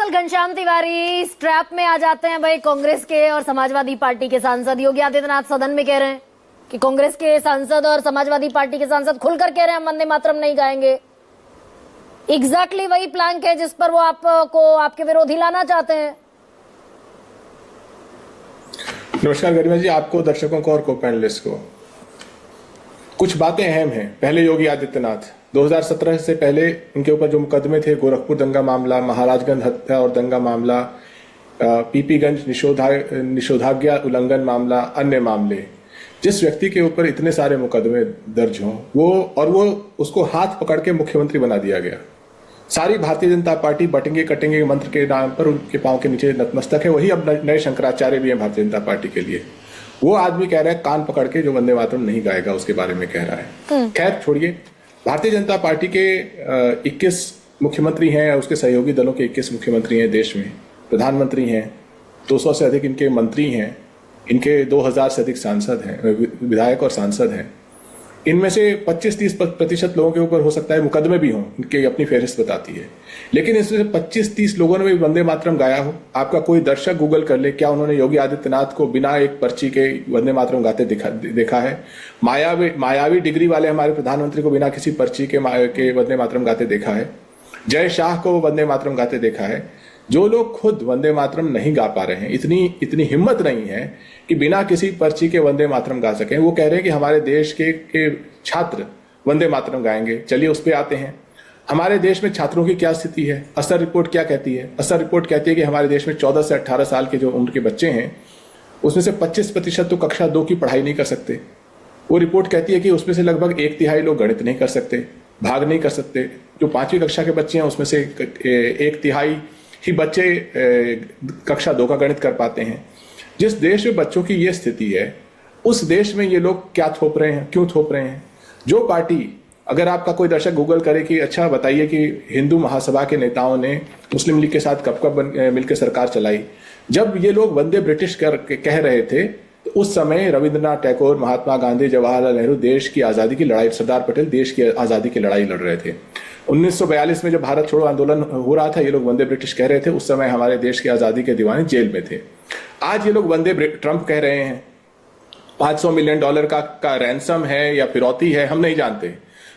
नमस्कार, घनश्याम तिवारी इस ट्रैप में आ जाते हैं भाई। कांग्रेस के और समाजवादी पार्टी के सांसद योगी आदित्यनाथ सदन में कह रहे हैं कि कांग्रेस के सांसद और समाजवादी पार्टी के सांसद खुलकर कह रहे हैं हम वंदे मातरम नहीं गाएंगे। एग्जैक्टली वही प्लांक है जिस पर वो आपको आपके विरोधी लाना चाहते हैं। नमस्कार गरिमा जी, आपको, दर्शकों को और को पैनलिस्ट को। कुछ बातें अहम हैं। पहले योगी आदित्यनाथ 2017 से पहले इनके ऊपर जो मुकदमे थे, गोरखपुर दंगा मामला, महाराजगंज हत्या और दंगा मामला, पीपीगंज निषेधाज्ञा उल्लंघन मामला, अन्य मामले, जिस व्यक्ति के ऊपर इतने सारे मुकदमे दर्ज हों वो उसको हाथ पकड़ के मुख्यमंत्री बना दिया गया। सारी भारतीय जनता पार्टी बटेंगे कटेंगे मंत्र के नाम पर उनके पांव के नीचे नतमस्तक है। वही अब नए शंकराचार्य भी हैं भारतीय जनता पार्टी के लिए। वो आदमी कह रहा है कान पकड़ के जो वंदे मातरम नहीं गाएगा उसके बारे में कह रहा है। खैर छोड़िए, भारतीय जनता पार्टी के 21 मुख्यमंत्री हैं, उसके सहयोगी दलों के 21 मुख्यमंत्री हैं देश में, प्रधानमंत्री हैं, 200 से अधिक इनके मंत्री हैं, इनके 2000 से अधिक सांसद हैं, विधायक और सांसद हैं। इनमें से 25-30% लोगों के ऊपर हो सकता है मुकदमे भी हों, इनकी अपनी फहरिस्त बताती है। लेकिन इसमें से 25-30 लोगों ने भी वंदे मातरम गाया हो। आपका कोई दर्शक गूगल कर ले, क्या उन्होंने योगी आदित्यनाथ को बिना एक पर्ची के वंदे मातरम गाते देखा है? मायावी डिग्री वाले हमारे प्रधानमंत्री को बिना किसी पर्ची के वंदे मातरम गाते देखा है? जय शाह को वंदे मातरम गाते देखा है? जो लोग खुद वंदे मातरम नहीं गा पा रहे हैं, इतनी हिम्मत नहीं है कि बिना किसी पर्ची के वंदे मातरम गा सकें, वो कह रहे हैं कि हमारे देश के छात्र वंदे मातरम गाएंगे। चलिए उस पर आते हैं। हमारे देश में छात्रों की क्या स्थिति है? असर रिपोर्ट क्या कहती है? असर रिपोर्ट कहती है कि हमारे देश में 14 से 18 साल के जो उम्र के बच्चे हैं, उसमें से 25% तो कक्षा 2 की पढ़ाई नहीं कर सकते। वो रिपोर्ट कहती है कि उसमें से लगभग 1/3 लोग गणित नहीं कर सकते, भाग नहीं कर सकते। जो 5वीं कक्षा के बच्चे हैं उसमें से 1/3 ही बच्चे कक्षा 2 का गणित कर पाते हैं। जिस देश में बच्चों की ये स्थिति है, उस देश में ये लोग क्या थोप रहे हैं, क्यों थोप रहे हैं? जो पार्टी, अगर आपका कोई दर्शक गूगल करे कि अच्छा बताइए कि हिंदू महासभा के नेताओं ने मुस्लिम लीग के साथ कब मिलकर सरकार चलाई। जब ये लोग वंदे ब्रिटिश कह रहे थे तो उस समय रविंद्रनाथ टैगोर, महात्मा गांधी, जवाहरलाल नेहरू देश की आजादी की लड़ाई, सरदार पटेल देश की आजादी की लड़ाई लड़ रहे थे। 1942 में जब भारत छोड़ो आंदोलन हो रहा था, ये लोग वंदे ब्रिटिश कह रहे थे। उस समय हमारे देश की आजादी के दीवाने जेल में थे। आज ये लोग वंदे ट्रंप कह रहे हैं। $500 मिलियन का रैंसम है या फिरौती है, हम नहीं जानते।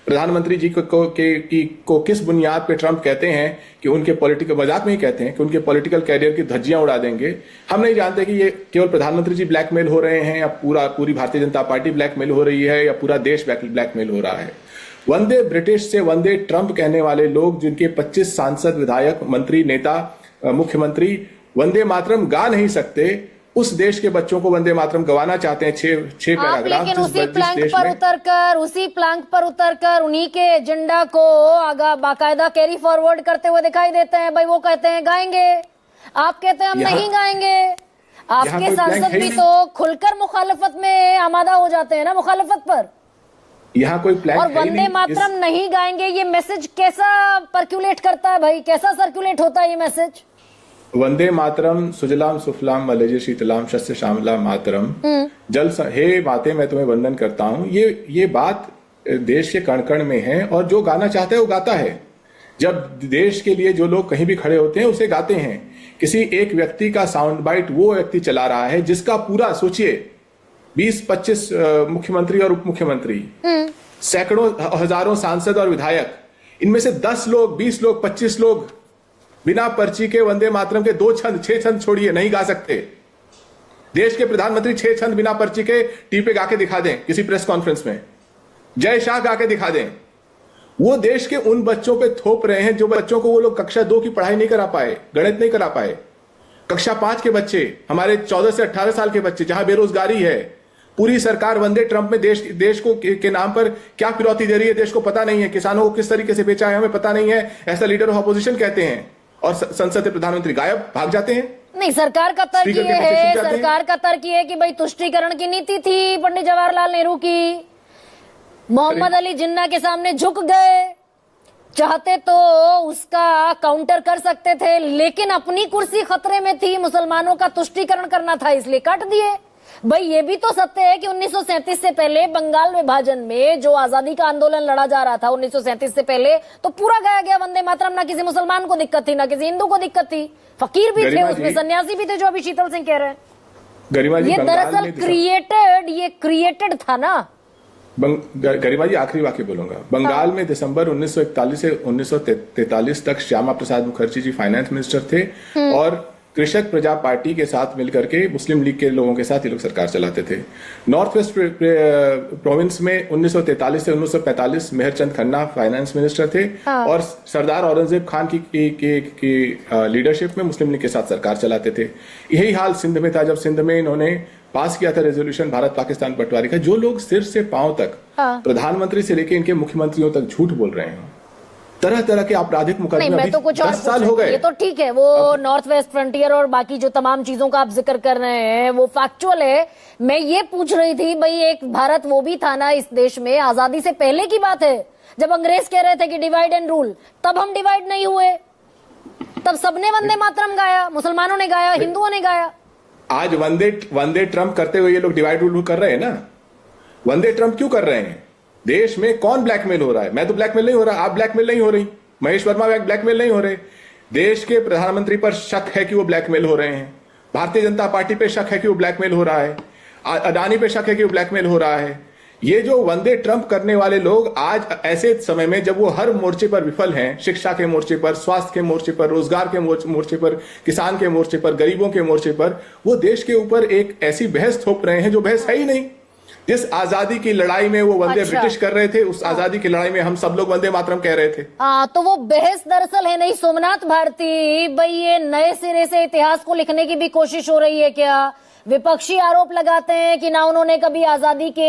प्रधानमंत्री जी को किस बुनियाद पे ट्रंप कहते हैं कि उनके पॉलिटिकल, मजाक में ही कहते हैं कि उनके पॉलिटिकल कैरियर की धज्जियां उड़ा देंगे, हम नहीं जानते कि ये केवल प्रधानमंत्री जी ब्लैकमेल हो रहे हैं या पूरी भारतीय जनता पार्टी ब्लैकमेल हो रही है या पूरा देश ब्लैकमेल हो रहा है। वंदे ब्रिटिश से वंदे ट्रंप कहने वाले लोग, जिनके 25 सांसद, विधायक, मंत्री, नेता, मुख्यमंत्री वंदे मातरम गा नहीं सकते, उस देश के बच्चों को वंदे मातरम गवाना चाहते हैं। 6 पैराग्राफ। लेकिन उसी प्लैंक पर उतरकर उन्हीं के एजेंडा को आगा बाकायदा कैरी फॉरवर्ड करते हुए दिखाई देते हैं। भाई वो कहते हैं गाएंगे, आप कहते हैं हम नहीं गाएंगे। आपके सांसद भी तो खुलकर मुखालफत में आमादा हो जाते हैं ना, मुखालफत पर। यहाँ कोई प्लान और वंदे मातरम नहीं गाएंगे, ये मैसेज कैसा पर्क्यूलेट करता है भाई, कैसा सर्कुलेट होता है ये मैसेज? वंदे मातरम, सुजलाम सुफलाम मलयज शीतलाम शस्य श्यामला मातरम, जल हे माते मैं तुम्हें वंदन करता हूं। ये बात देश के कण कण में है और जो गाना चाहता है वो गाता है। जब देश के लिए जो लोग कहीं भी खड़े होते हैं उसे गाते हैं। किसी एक व्यक्ति का साउंड बाइट वो व्यक्ति चला रहा है जिसका पूरा, सोचिए, 20-25 मुख्यमंत्री और उप मुख्यमंत्री, सैकड़ों हजारों सांसद और विधायक, इनमें से 10 लोग, 20 लोग, 25 लोग बिना पर्ची के वंदे मातरम के 6 छंद छोड़िए नहीं गा सकते। देश के प्रधानमंत्री 6 छंद बिना पर्ची के टीवी पे गा के दिखा दें, किसी प्रेस कॉन्फ्रेंस में जय शाह गा के दिखा दें। वो देश के उन बच्चों पे थोप रहे हैं जो बच्चों को वो लोग कक्षा 2 की पढ़ाई नहीं करा पाए, गणित नहीं करा पाए। कक्षा 5 के बच्चे, हमारे 14 से 18 साल के बच्चे, जहां बेरोजगारी है, पूरी सरकार वंदे ट्रंप में देश को के नाम पर क्या फिरौती दे रही है देश को पता नहीं है। किसानों को किस तरीके से बेचा है हमें पता नहीं है, ऐसा लीडर ऑफ अपोजिशन कहते हैं। और संसद से प्रधानमंत्री गायब, भाग जाते हैं। नहीं, सरकार का तर्क ये है कि भाई तुष्टीकरण की नीति थी पंडित जवाहरलाल नेहरू की। मोहम्मद अली जिन्ना के सामने झुक गए, चाहते तो उसका काउंटर कर सकते थे, लेकिन अपनी कुर्सी खतरे में थी, मुसलमानों का तुष्टीकरण करना था इसलिए काट दिए। भाई ये भी तो सत्य है कि 1937 से पहले बंगाल विभाजन में जो आजादी का आंदोलन लड़ा जा रहा था 1937 से पहले, तो पूरा गाया गया वंदे मातरम। ना किसी मुसलमान को दिक्कत थी, ना किसी हिंदू को दिक्कत थी, फकीर भी थे गरिमा उसमें, जी, सन्यासी भी थे, जो अभी शीतल सिंह कह रहे हैं। गरिमा जी, ये बंगाल दरअसल में क्रिएटेड था ना। गरिमा जी, आखिरी वाक्य बोलूंगा। बंगाल में दिसंबर 1941 से 1943 तक श्यामा प्रसाद मुखर्जी जी फाइनेंस मिनिस्टर थे और कृषक प्रजा पार्टी के साथ मिलकर के मुस्लिम लीग के लोगों के साथ ये लोग सरकार चलाते थे। नॉर्थ वेस्ट प्रोविंस में 1943 से 1945 मेहरचंद खन्ना फाइनेंस मिनिस्टर थे और सरदार औरंगजेब खान की लीडरशिप में मुस्लिम लीग के साथ सरकार चलाते थे। यही हाल सिंध में था, जब सिंध में इन्होंने पास किया था रेजोल्यूशन भारत पाकिस्तान बंटवारे का। जो लोग सिर से पांव तक प्रधानमंत्री से लेकर इनके मुख्यमंत्रियों तक झूठ बोल रहे हैं, तरह तरह के आपराधिक मुकदमे, मैं तो कुछ 10 साल हो गए। ये तो ठीक है, वो नॉर्थ वेस्ट फ्रंटियर और बाकी जो तमाम चीजों का आप जिक्र कर रहे हैं वो फैक्चुअल है। मैं ये पूछ रही थी भाई, एक भारत वो भी था ना इस देश में, आजादी से पहले की बात है, जब अंग्रेज कह रहे थे कि डिवाइड एंड रूल, तब हम डिवाइड नहीं हुए, तब सबने वंदे मातरम गाया, मुसलमानों ने गाया, हिंदुओं ने गाया। आज वंदे ट्रम्प करते हुए ये लोग डिवाइड रूल कर रहे हैं ना। वंदे ट्रम्प क्यों कर रहे हैं? देश में कौन ब्लैकमेल हो रहा है? मैं तो ब्लैकमेल नहीं हो रहा, आप ब्लैकमेल नहीं हो रही, महेश वर्मा ब्लैकमेल नहीं हो रहे। देश के प्रधानमंत्री पर शक है कि वो ब्लैकमेल हो रहे हैं, भारतीय जनता पार्टी पे शक है कि वो ब्लैकमेल हो रहा है, अडानी पे शक है कि वो ब्लैकमेल हो रहा है। ये जो वंदे ट्रम्प करने वाले लोग आज ऐसे समय में, जब वो हर मोर्चे पर विफल हैं, शिक्षा के मोर्चे पर, स्वास्थ्य के मोर्चे पर, रोजगार के मोर्चे पर, किसान के मोर्चे पर, गरीबों के मोर्चे पर, वो देश के ऊपर एक ऐसी बहस थोप रहे हैं जो बहस है ही नहीं। जिस आजादी की लड़ाई में वो वंदे ब्रिटिश कर रहे थे, उस आजादी की लड़ाई में हम सब लोग वंदे मातरम कह रहे थे। तो वो बहस दरअसल है नहीं। सोमनाथ भारती, भाई ये नए सिरे से इतिहास को लिखने की भी कोशिश हो रही है क्या? विपक्षी आरोप लगाते हैं कि ना उन्होंने कभी आजादी के